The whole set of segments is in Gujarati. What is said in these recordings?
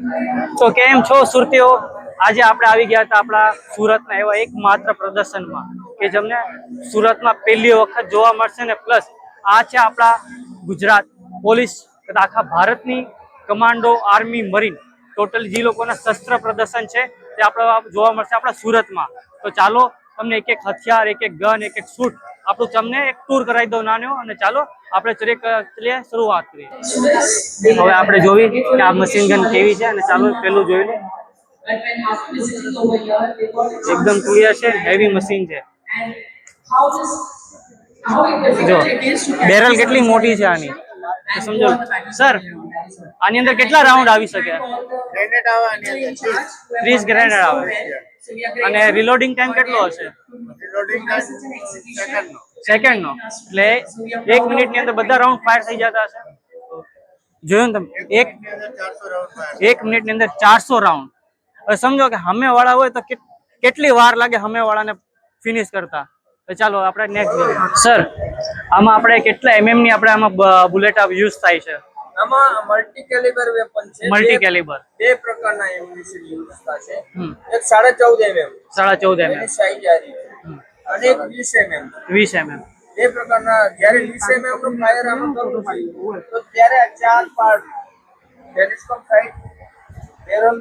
તો કેમ છો સુરતીઓ? આજે આપણે આવી ગયા હતા આપણા સુરતના એવા એકમાત્ર પ્રદર્શનમાં કે જેમને સુરતમાં પહેલી વખત જોવા મળશે ને પ્લસ આ છે આપણા ગુજરાત પોલીસ આખા ભારતની કમાન્ડો આર્મી મરીન ટોટલ જે લોકોના શસ્ત્ર પ્રદર્શન છે તે આપણે જોવા મળશે આપણા સુરતમાં. તો ચાલો તમને એક એક હથિયાર, એક એક ગન, એક એક શૂટ આપણું તમને એક ટૂર કરાવી દઉં નાનો, અને ચાલો આપણે ચલીએ શરૂઆત કરીએ. હવે આપણે જોવી કે આ મશીન ગન કેવી છે, અને ચાલો પેલું જોઈ લે. એકદમ ક્લિયર છે, હેવી મશીન છે. જો બેરલ કેટલી મોટી છે આની, સમજો સર. આની અંદર કેટલા રાઉન્ડ આવી શકે? 30 ગ્રેનેડ આવે. અને રિલોડિંગ ટાઈમ કેટલો હશે? સેકન્ડ નો, એટલે 1 મિનિટની અંદર બધા રાઉન્ડ ફાયર થઈ જતા હશે. જોયું ને તમે, 1 મિનિટની અંદર 400 રાઉન્ડ. હવે સમજો કે સામે વાળા હોય તો કેટલી વાર લાગે સામે વાળાને ફિનિશ કરતા. તો ચાલો આપણે નેક્સ્ટ જોઈએ. સર, આમાં આપણે કેટલા mm ની આપણે આમાં બુલેટ યુઝ થાય છે? આમાં મલ્ટી કેલિબર વેપન છે. મલ્ટી કેલિબર બે પ્રકારના એમ્યુનિશન યુઝ થાય છે. એક 14.5 mm 14.5 mm એની સાઈઝ આ રીતે, અને એક 20 mm 20 mm. બે પ્રકારના. જ્યારે 20 mm નું ફાયર આમાં કરવું છે તો ત્યારે આ 4 part telescope site, barrel,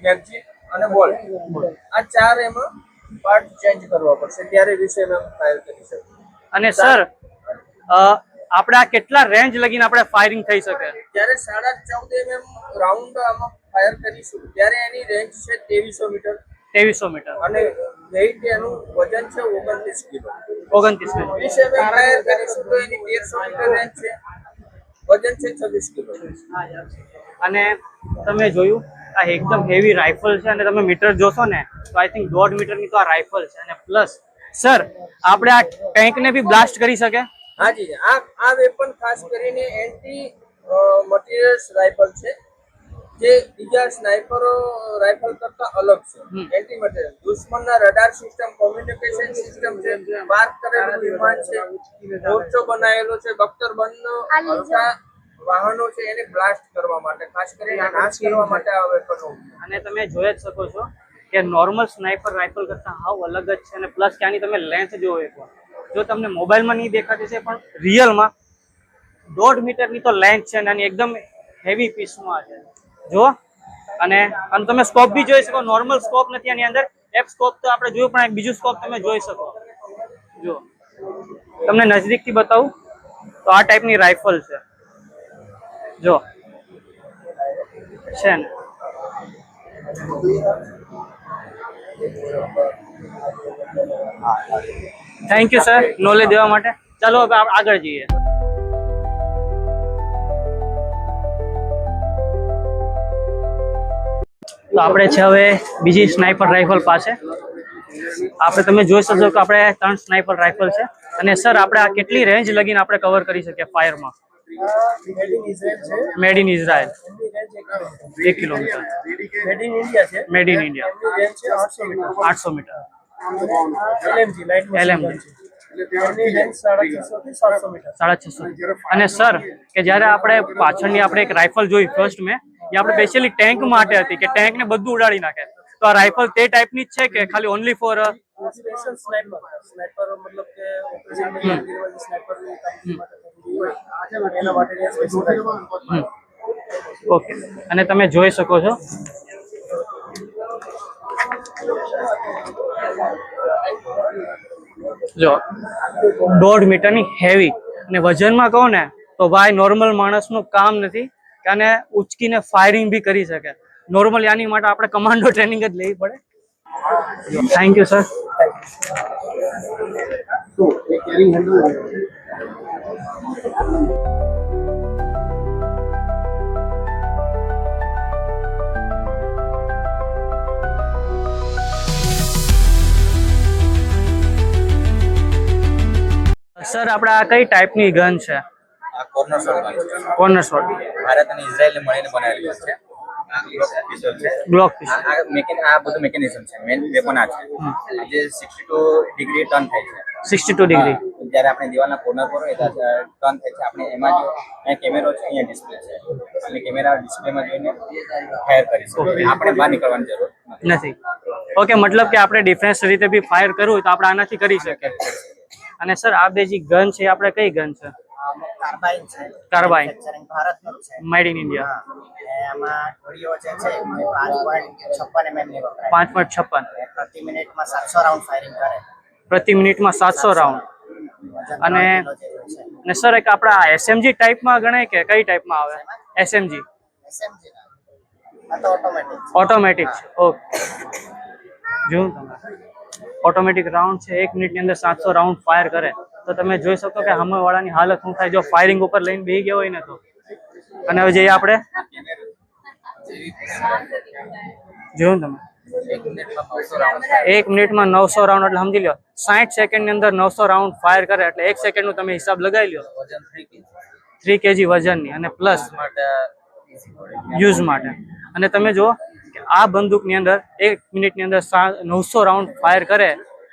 magazine અને બોલ, આ 4 એમાં પાર્ટ ચેન્જ કરવા પડશે ત્યારે 20 mm ફાયર કરી શકે. અને સર આપણે આ કેટલા રેન્જ લગીને આપણે ફાયરિંગ થઈ શકે? જ્યારે 14.5 mm રાઉન્ડ આમાં ફાયર કરીશું ત્યારે એની રેન્જ છે 2300 મીટર. 2300 મીટર. અને વેઇટ એનું વજન છે 29 કિલો. 29 કિલો. 20 mm ફાયર કરીશું તો એની 1300 મીટર રેન્જ છે, વજન છે 26 કિલો. અને તમે જોયું આ એકદમ હેવી રાઇફલ છે, અને તમે મીટર જોશો ને તો આઈ થિંક 1.5 મીટરની તો આ રાઇફલ છે. અને પ્લસ સર આપણે આ ટેન્કને બી બ્લાસ્ટ કરી શકે? હાજી, આ વેપન ખાસ કરીને એન્ટી મટીરિયલ્સ રાઇફલ છે, જે બીજા સ્નાઇપરો રાઇફલ કરતા અલગ છે. એન્ટી મટીરિયલ દુશ્મનના રડાર સિસ્ટમ, કોમ્યુનિકેશન સિસ્ટમ છે, માર્ક કરેલું વિમાન છે, મોરચો બનાવેલો છે, બખ્તર બંધ હલકા વાહનો છે, એને બ્લાસ્ટ કરવા માટે, ખાસ કરીને નાશ કરવા માટે આ વેપનો. અને તમે જોઈ જ શકો છો કે નોર્મલ સ્નાઇપર રાઇફલ કરતા હાવ અલગ જ છે. અને પ્લસ કે આની તમે લેન્થ જોવો એકવાર, જો તમને મોબાઈલમાં નહીં દેખાતી છે પણ રિયલમાં 1.5 મીટરની તો લેન્થ છે, અને એકદમ હેવી પીસમાં છે જો. અને તમે સ્કોપ બી જોઈ શકો, નોર્મલ સ્કોપ નથી આની અંદર, એફ સ્કોપ તો આપણે જોયું, પણ બીજું સ્કોપ તમે જોઈ શકો. જો તમને નજદીકથી બતાવું તો આ ટાઈપની રાઇફલ છે જો, છે ને. થેન્ક યુ સર નોલેજ દેવા માટે. ચાલો હવે આગળ જઈએ. તો આપણે છે હવે બીજી સ્નાઇપર રાઇફલ પાસે. આપણે તમે જોઈ શકો કે આપણે 3 સ્નાઇપર રાઇફલ છે. અને સર આપણે આ કેટલી રેન્જ લગીને આપણે કવર કરી શકીએ ફાયરમાં? Made in Israel 1 kilometre. Made in India છે. Made in India 800 metre. LMG 650. અને સર કે જ્યારે આપણે પાછળની આપણે એક રાઇફલ જોઈ ફર્સ્ટ મેં, એ આપણે સ્પેશિયલી ટેન્ક માટે હતી કે ટેન્કને બધું ઉડાડી નાખે. તો આ રાઇફલ તે ટાઈપની જ છે કે ખાલી ઓનલી ફોર સ્પેશિયલ સ્નાઇપર મતલબ કે ઓપરેશન સ્નાઇપર એના માટે સ્પેશિયલ. ઓકે. અને તમે જોઈ શકો છો જો 1.5 મીટરની હેવી. અને વજનમાં કહું ને તો ભાઈ નોર્મલ માણસનું કામ નથી કે આને ઉચકીને ફાયરિંગ બી કરી શકે. નોર્મલ આની માટે આપણે કમાન્ડો ટ્રેનિંગ જ લેવી પડે. Thank you sir. સર આપણે આ કઈ ટાઈપની ગન છે? આ કોર્નર શોટ ગન છે. Corner shot. ભારત અને ઇઝરાયલ મળીને બનાવેલી ગન છે. પિસ્તોલ છે. Glock pistol. આ બધું મેકેનિઝમ છે. મેન વેપન આ છે. જે 62 ડિગ્રી ટર્ન થાય છે. 62 ડિગ્રી. જ્યારે આપણે દિવાલના કોર્નર પર હોય ત્યારે ટર્ન થાય છે. આપણે એમાં જો અહીંયા કેમેરો છે, અહીંયા ડિસ્પ્લે છે, એટલે કેમેરા ડિસ્પ્લેમાં જોઈને ફાયર કરી શકીએ. આપણે બહાર નીકળવાની જરૂર નથી. ઓકે, મતલબ કે આપણે ડિફરન્સ રીતે બી ફાયર કરવું હોય તો આપણે આનાથી કરી શકીએ. અને સર આ બે જે ગન છે આપણે કઈ ગન છે? કાર્બાઇન છે. કાર્બાઇન મેન્યુફેક્ચરિંગ ભારતનું છે. Made in India. એમાં ગોળીઓ જે છે 5.56 mm ની વપરાય. 5.56 પ્રતિ મિનિટમાં 700 રાઉન્ડ ફાયરિંગ કરે. પ્રતિ મિનિટમાં 700 રાઉન્ડ. વજન અને 3 કિલો જેટલું છે. અને સર એક આપણા એસએમજી ટાઈપમાં ગણાય કે કઈ ટાઈપમાં આવે? એસએમજી SMG ના. આ તો ઓટોમેટિક છે. ઓટોમેટિક છે. ઓકે, જો તમે ઓટોમેટિક રાઉન્ડ છે, 1 મિનિટની અંદર 700 રાઉન્ડ ફાયર કરે તો તમે જોઈ શકો કે સામેવાળાની હાલત શું થાય જો ફાયરિંગ ઉપર લઈને બેસી ગયા હોય ને તો. અને હવે જઈએ આપણે જોયું તમે 1 મિનિટમાં 900 રાઉન્ડ એટલે સમજી લો 60 સેકન્ડની અંદર 900 રાઉન્ડ ફાયર કરે એટલે 1 સેકન્ડનું તમે હિસાબ લગાવી લો. વજન 3 kg વજનની અને પ્લસ યુઝ માટે. અને તમે જુઓ કે આ બંદૂકની અંદર 1 મિનિટની અંદર 900 રાઉન્ડ ફાયર કરે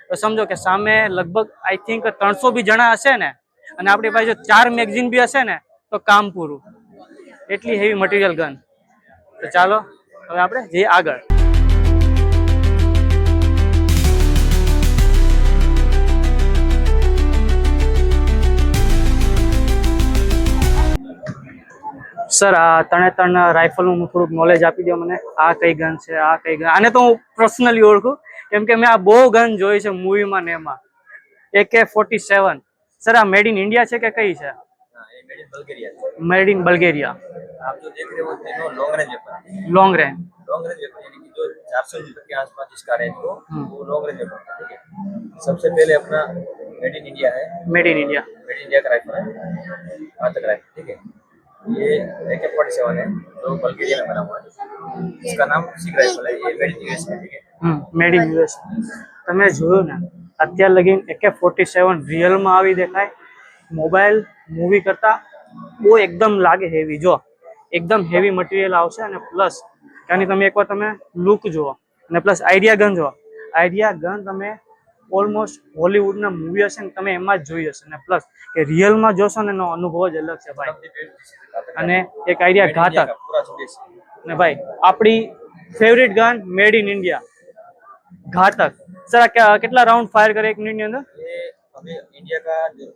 તો સમજો કે સામે લગભગ આઈ થિંક 300 બી જણા હશે ને અને આપણી પાસે જો 4 મેગઝીન બી હશે ને તો કામ પૂરું. એટલી હેવી મટીરિયલ ગન. તો ચાલો હવે આપણે જઈએ આગળ. સર આ ત્રણ રાઇફલનું થોડુંક નોલેજ આપી દો મને. આ કઈ ગન છે, આ કઈ ગન? આને તો હું પર્સનલી ઓળખું કેમ કે મેં આ બહુ ગન જોઈ છે મૂવીમાં ને એમાં. AK-47. સર આ મેડ ઇન ઇન્ડિયા છે કે કઈ છે? મેડ ઇન બલ્ગેરિયા છે. Made in Bulgaria. आप जो देख रहे हो तीनों लॉन्ग रेंज वेपन है. लॉन्ग रेंज वेपन यानी कि जो 400 मीटर के आसपास जिसका रेंज हो वो लॉन्ग रेंज वेपन है. ठीक है. सबसे पहले अपना मेड इन इंडिया है. Made in India. Made in India का राइफल है, घातक राइफल. ठीक है. ये AK-47 है जो बल्गेरिया में बना हुआ है. इसका नाम सिग राइफल है. ये मेड इन यूएस है. ठीक है. Made in US. તમે જોયું ને અત્યાર લગીન AK-47 રિયલમાં આવી દેખાય. મોબાઈલ મૂવી કરતા બહુ એકદમ લાગે હેવી. જો એકદમ હેવી મટીરિયલ આવશે અને પ્લસ ત્યાંની તમે એકવાર તમે લુક જુઓ અને પ્લસ આઈડિયા ગન જુઓ. આઈડિયા ગન તમે ઓલમોસ્ટ હોલીવુડના મૂવી હશે ને તમે એમાં જ જોઈ હશે અને પ્લસ કે રિયલમાં જોશો ને એનો અનુભવ જ અલગ છે ભાઈ. અને એક આઈડિયા ઘાતક. पूरा स्वदेश है. ને ભાઈ આપણી favourite gun made in India ઘાતક. સર આ કેટલા રાઉન્ડ ફાયર કરે 1 મિનિટની અંદર? ये अभी इंडिया का जो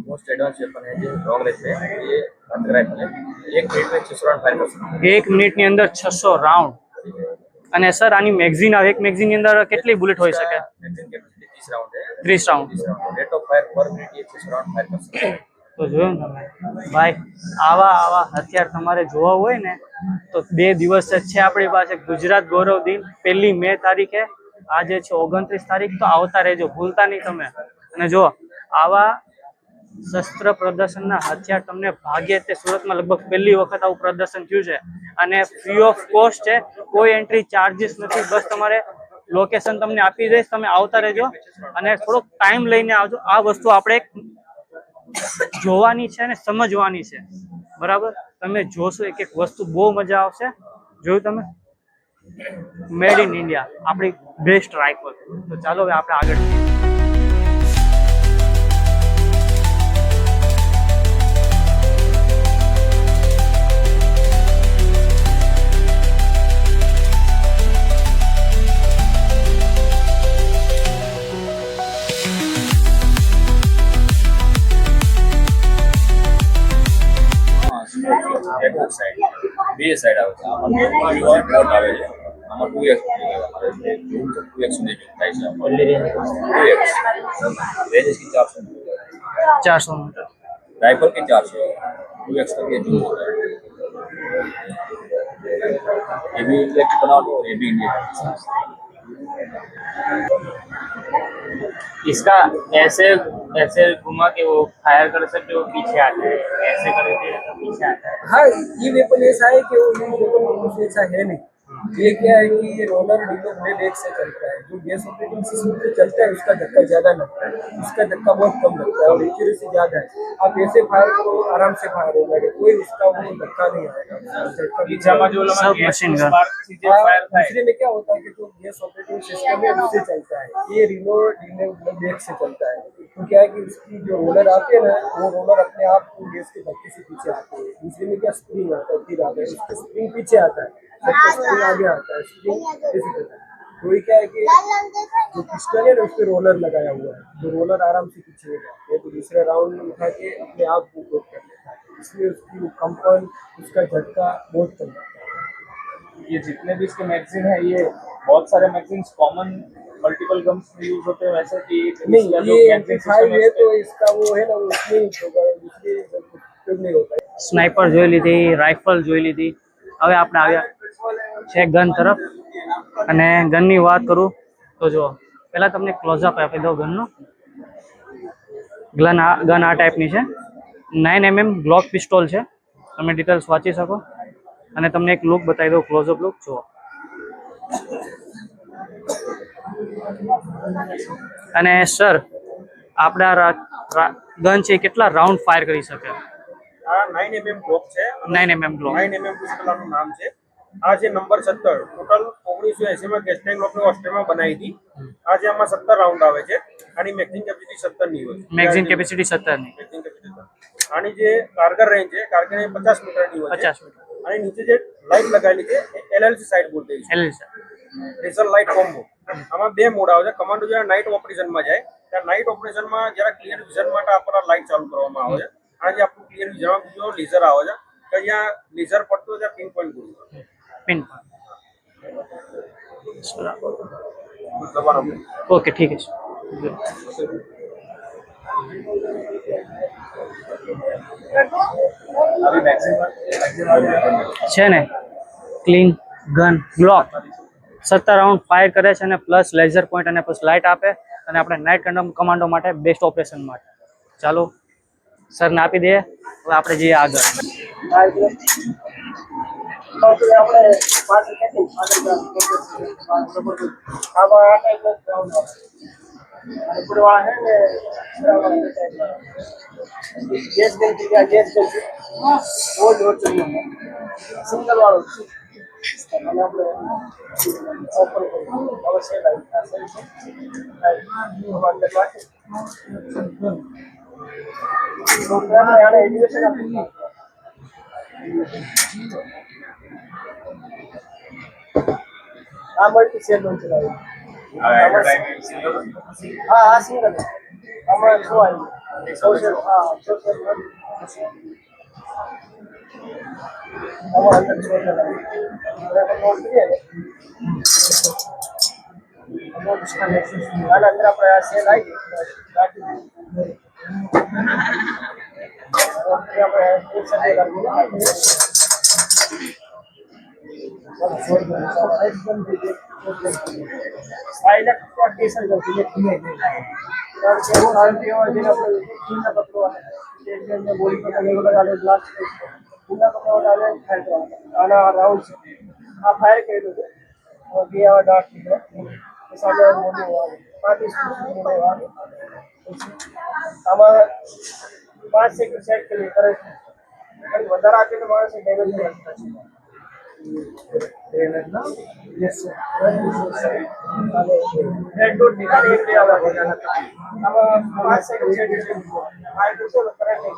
मोस्ट एडवांस वेपन है जो लॉन्ग रेंज में है, ये घातक राइफल है. 1 मिनट में 600 राउंड फायर कर सकते हैं. 1 મિનિટની અંદર 600 રાઉન્ડ. અને સર આની મેગઝીન આવે, એક મેગઝીનની અંદર કેટલી બુલેટ હોઈ શકે? मैगजीन कैपेसिटी 30 राउंड है. 30 round. 30 round. Rate of fire पर मिनट ये 600 राउंड फायर कर सकते हैं. તો જોયું ને તમે ભાઈ, આવા હથિયાર તમારે જોવા હોય ને તો 2 દિવસ જ છે આપણી પાસે. ગુજરાત ગૌરવ દિન 1 મે તારીખે, આજે છે 29 તારીખ, તો આવતા રહેજો, ભૂલતા નહીં તમે. અને જો આવા શસ્ત્ર પ્રદર્શનના હથિયાર તમને ભાગ્યે તે સુરતમાં લગભગ પહેલી વખત આવું પ્રદર્શન થયું છે અને ફ્રી ઓફ કોસ્ટ છે. કોઈ એન્ટ્રી ચાર્જીસ નથી. બસ તમારે લોકેશન તમને આપી દઈશ, તમે આવતા રહેજો અને થોડોક ટાઈમ લઈને આવજો. આ વસ્તુ આપણે જોવાની છે અને સમજવાની છે, બરાબર? તમે જોશો એક એક વસ્તુ બહુ મજા આવશે. જોયું તમે? મેડ ઇન ઇન્ડિયા આપણી બેસ્ટ રાઇફલ. તો ચાલો હવે આપણે આગળ જઈએ. એક સાઈડ બે સાઈડ આવે છે. આમાં મોટ આવે છે. આમાં 2x અમારે 2x સુધી થાય છે. Only range 2x. रेंज इसकी 400 400 मीटर. राइफल की 400. 2x तक ये यूज होता है. ये भी इंडिया की बनावट है और ये भी इंडिया की. इसका ऐसे ऐसे घुमा के वो फायर कर सकते हो, पीछे आता है, ऐसे करके तो पीछे आता है. हाँ, ये वेपन ऐसा है कि वो वेपन में कुछ ऐसा है नहीं. ये क्या है कि ये रोलर डीलो ब्लेड एक से चलता है. जो गैस ऑपरेटिंग सिस्टम से चलता है उसका धक्का ज्यादा लगता है, उसका धक्का बहुत कम लगता है और एक्यूरेसी से ज्यादा है. आप ऐसे फायर करो आराम से फायर होगा, कोई उसका वो धक्का नहीं आएगा. सब मशीन गन. दूसरे में क्या होता है कि जो गैस ऑपरेटिंग सिस्टम है उससे चलता है. ये रिलोड डीलो ब्लेड से चलता है. तो क्या है कि इसकी जो रोलर आते हैं ना वो रोलर अपने आप गेस की धक्के से पीछे आते हैं। दूसरे में क्या स्प्रिंग आता है, तीर आता है, उसका स्प्रिंग पीछे आता है, जबकि स्प्रिंग आगे आता है, स्प्रिंग इसी तरह। तो ये क्या है कि जो पिस्टन है ना उस पर रोलर लगाया हुआ है, जो रोलर आराम से पीछे हो जाते हैं, तो दूसरे राउंड में उठा के अपने आप को ब्लॉक कर लेता है, इसलिए उसकी कंपन, उसका झटका बहुत कम आता है। ये जितने भी इसके मैगजीन है ये बहुत सारे मैगजीन कॉमन मल्टीपल गन्स में यूज होते हैं वैसे कि नहीं, ये MP5 है तो इसका वो है ना वो उसमें ही होगा, दूसरे उपयोग नहीं होता है। સ્નાઇપર જોઈ લીધી, રાઇફલ જોઈ લીધી. હવે આપણે આવ્યા છે ગન તરફ. અને ગનની વાત કરું તો જો પહેલા તમને ક્લોઝઅપ આપી દઉં ગનનો. ગન આ ટાઈપની છે, 9mm ગ્લોક પિસ્ટોલ છે. તમે ડિટેલ્સ વાંચી શકો. અને તમને એક લુક બતાવી દઉં, ક્લોઝઅપ લુક જુઓ. અને સર આપણા ગન છે એ કેટલા રાઉન્ડ ફાયર કરી શકે? આ 9mm ગ્લોક છે, 9mm ગ્લોક. 9mm પિસ્તોલનું નામ છે. આ જે નંબર 17 ટોટલ 1980 માં ગેસ્ટાઇન ગ્લોકને ઓસ્ટ્રેલિયામાં બનાવી હતી. આ જે આમાં 17 રાઉન્ડ આવે છે. આની મેગઝીન કેપેસિટી 17 ની હોય. મેગઝીન કેપેસિટી 17 ની. Magazine capacity 17. આની જે કારગર રેન્જ છે, કારગર 50 મીટરની હોય છે. 50 મીટર. અને નીચે જે લાઇટ લગાવેલી છે એ LLC સાઇટ બોલતી છે, લેઝર લાઇટ કોમ્બો. આમાં બે મોડ આવે છે. કમાન્ડો જ્યારે નાઇટ ઓપરેશનમાં જાય ત્યારે નાઇટ ઓપરેશનમાં જ્યારે ક્લિયર વિઝન માટે આપણને લાઇટ ચાલુ કરવામાં આવે છે. આ જે આપણું ક્લિયર વિઝનમાં બીજો લેઝર આવે છે કે અહીંયા લેઝર પડતો ત્યાં પિન પોઈન્ટ ગોળ पिन દબાણ. ओके ठीक है अभी मैक्सिमम છે ને ક્લીન ગન ગ્લોક 17 રાઉન્ડ ફાયર કરે છે અને પ્લસ લેઝર પોઈન્ટ અને પ્લસ લાઇટ આપે અને આપણે નાઇટ કમાન્ડો માટે બેસ્ટ ઓપરેશન માટે. ચાલો સરને આપી દઈએ. હવે આપણે જઈએ આગળ. આપણે 5 સેકન્ડ આમાં આ ટાઈપ ગ્રાઉન્ડ આવે ઉપરવાળા હે ને ગેસ ગન થી ગેસ ગન वो जो चाहिए सिंगल वालों અને આપણે ઓપન કરીએ અવશ્ય લાઈટ આ સેલ છે અંદર રાખી તો આપણે આને એડ્યુકેશન આપીએ આ મલ્ટી સેલ નું ચલાવ્યું હા આ સિંગલ આમાં શું આવ્યું સોશિયલ સોશિયલ આમાં અંદર સોશિયલ નોટ કરીએ ને આના અંદર આપણે આ સેલ આવી રાખી દીધી આપણે એક સાથે રાખીએ આમાં 5 સેકન્ડ સેટ કરી કરે વધારે આપે તો માણસ ડેમેજ થાય Yes, sir. Red dot निकालिए पे आवा अब 5 सेकंड से हाई टू से करंट है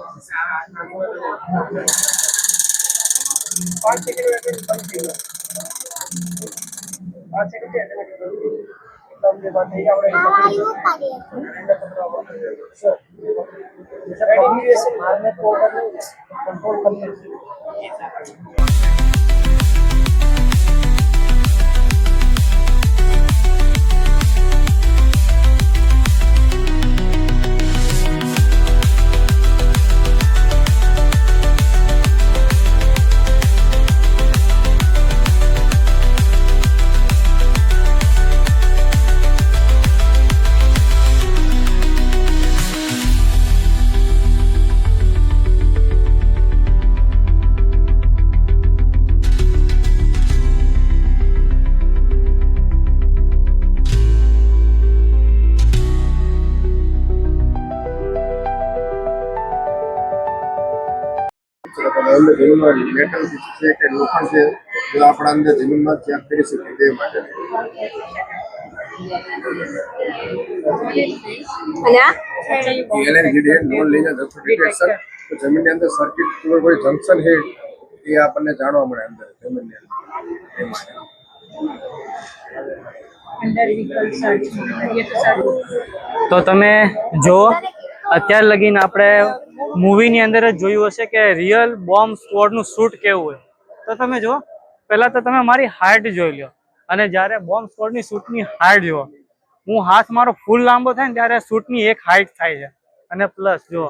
5 सेकंड में बंद किया 5 सेकंड से एकदम के बाद नहीं आवड़े सर रेडिएशन मारने को कंट्रोल करने અંદર જમીનમાં મેટલ છે કે લોખંડ છે જો આપણા અંદર જમીનમાં ચેક કરી શકીએ તે માટે एलएनजी है नॉन लीनियर डिटेक्शन तो जमीन के अंदर सर्किट कोई जंक्शन है ये आपने जाणवा मळे अंदर जमीन ने તો તમે જો અત્યાર લગીને આપણે મૂવીની અંદર જ જોયું હશે કે રિયલ બોમ્બ સ્ક્વોડનું શૂટ કેવું હોય. તો તમે જો પહેલા તો તમે મારી હાઇટ જોઈ લો અને જ્યારે બોમ્બ સ્ક્વોડની શૂટની હાઇટ જુઓ, હું હાથ મારો ફૂલ લાંબો થાય ને ત્યારે શૂટની એક હાઇટ થાય છે. અને પ્લસ જો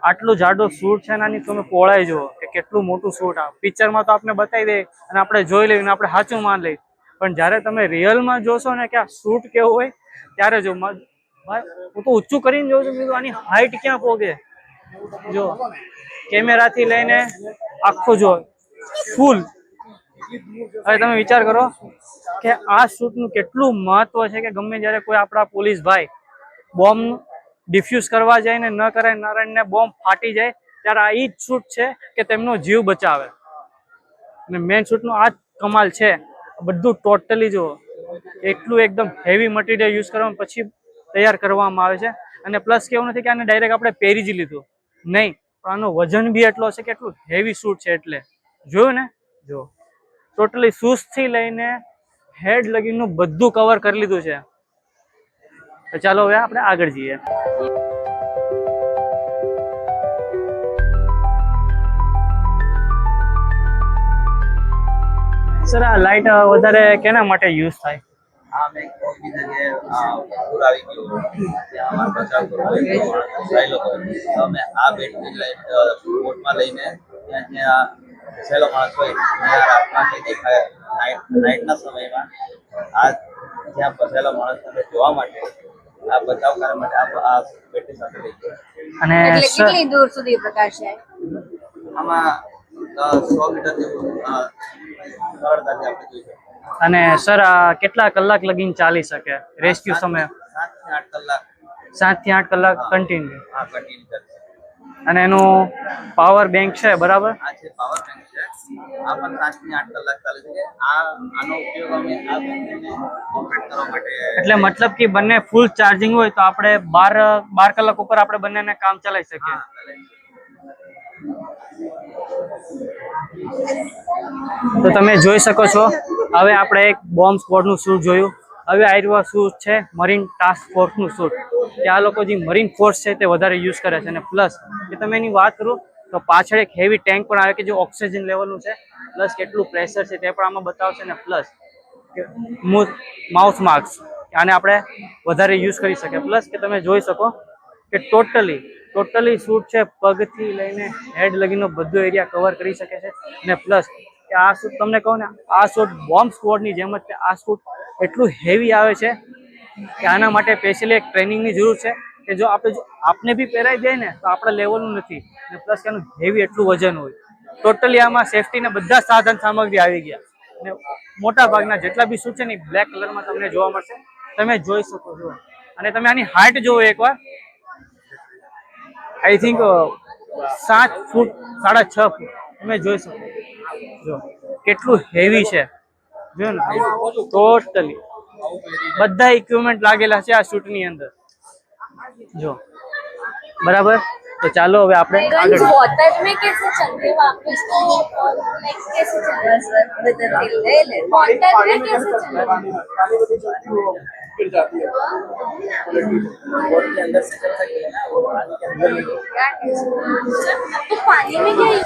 આટલું જાડો શૂટ છે ને આની તમે પહોળાઈ જુઓ કે કેટલું મોટું શૂટ આ પિક્ચરમાં તો આપણે બતાવી દે અને આપણે જોઈ લઈએ ને આપણે સાચું માન લઈએ, પણ જ્યારે તમે રિયલમાં જોશો ને કે આ શૂટ કેવું હોય ત્યારે જો હું તો ઊંચું કરીને જોઉં છું, કીધું આની હાઈટ ક્યાં પહોંચે. જો કેમેરાથી લઈને આખું જો ફૂલ. હવે તમે વિચાર કરો કે આ શૂટનું કેટલું મહત્વ છે કે ગમે જ્યારે કોઈ આપણા પોલીસ ભાઈ બોમ્બ ડિફ્યુઝ કરવા જાય ને ન કરે નારાયણને બોમ્બ ફાટી જાય ત્યારે આ ઈ જ શૂટ છે કે તેમનો જીવ બચાવે. અને મેન શૂટનું આ જ કમાલ છે. બધું ટોટલી જો એટલું એકદમ હેવી મટીરિયલ યુઝ કરવામાં પછી તૈયાર કરવામાં આવે છે. અને પ્લસ કેવું નથી કે આને ડાયરેક્ટ આપણે પહેરી જ લીધું, નહીં, પણ આનો વજન બી એટલો છે કે એટલું હેવી શૂટ છે. એટલે જોયું ને, જો ટોટલી શૂઝથી લઈને હેડ લગીનું બધું કવર કરી લીધું છે. તો ચાલો હવે આપણે આગળ જઈએ. સર આ લાઇટ વધારે કેના માટે યુઝ થાય? આ મેં કોઈ જગ્યાએ પૂર આવી ગયું ત્યાં અમારે બચાવ કરવો સહેલો હોય તો અમે આ બેટરી લાઈટ બોટમાં લઈને ત્યાં સહેલો માણસ હોય ત્યાં રાખવાથી દેખાય. નાઇટના સમયમાં આ જ્યાં ફસેલો માણસને જોવા માટે આ બચાવ કરવા માટે આ બેટરી સાથે લઈ જાય. અને કેટલી દૂર સુધી પ્રકાશ જાય? આમાં 100 મીટર જેવું સરળતાથી આપણે જોઈ શકીએ. અને સર આ કેટલા કલાક લગીને ચાલી શકે રેસ્ક્યુ સમય? 7 થી 8 કલાક. 7 થી 8 કલાક કન્ટિન્યુ. હા, કન્ટિન્યુ ચાલે. અને એનું પાવર બેંક છે બરાબર? આ છે પાવર બેંક છે. આ પણ 7 થી 8 કલાક ચાલે છે. આનો ઉપયોગ અમે આ બેટરીને ઓપરેટ કરવા માટે એટલે મતલબ કે બંને ફૂલ ચાર્જિંગ હોય તો આપણે 12 કલાક ઉપર આપણે બંનેને કામ ચલાવી શકીએ. તો તમે જોઈ શકો છો હવે આપણે એક બોમ્બ સ્ક્વોડનું શૂટ જોયું. હવે આ શૂટ છે મરીન ટાસ્ક ફોર્સનું શૂટ, કે આ લોકો જે મરીન ફોર્સ છે તે વધારે યુઝ કરે છે. અને પ્લસ કે તમે એની વાત કરું તો પાછળ એક હેવી ટેન્ક પણ આવે કે જે ઓક્સિજન લેવલનું છે, પ્લસ કેટલું પ્રેશર છે તે પણ આમાં બતાવશે. ને પ્લસ માઉથ માર્ક્સ આને આપણે વધારે યુઝ કરી શકીએ. પ્લસ કે તમે જોઈ શકો કે ટોટલી શૂટ છે પગથી લઈને હેડ લગીનો બધો એરિયા કવર કરી શકે છે. અને પ્લસ કે આ શૂટ તમને કહું ને, આ શૂટ બોમ્બ સ્ક્વોડની જેમ જ આ શૂટ એટલું હેવી આવે છે કે આના માટે સ્પેશિયલી એક ટ્રેનિંગની જરૂર છે કે જો આપણે બી પહેરાઈ દઈએ ને તો આપણા લેવલનું નથી. અને પ્લસ કે એનું હેવી એટલું વજન હોય. ટોટલી આમાં સેફટીના બધા સાધન સામગ્રી આવી ગયા. અને મોટા ભાગના જેટલા બી શૂટ છે ને બ્લેક કલરમાં તમને જોવા મળશે, તમે જોઈ શકો છો. અને તમે આની હાઇટ જોવો એકવાર, આઈ થિંક 7 ફૂટ 6.5 ફૂટ તમે જોઈ શકો. જો કેટલું હેવી છે, જો ને ટોટલી બધા ઇક્વિપમેન્ટ લાગેલા છે આ શૂટની અંદર. જો બરાબર. तो चलो अब આપણે गन्स वाटर में कैसे चलते हैं वापस तो और लाइक कैसे चलते हैं सर विद द वाटर में कैसे चलते हैं फिर जाती है बोट के अंदर से चल सकते हैं ना, वो पानी के अंदर नहीं। तो पानी में क्या है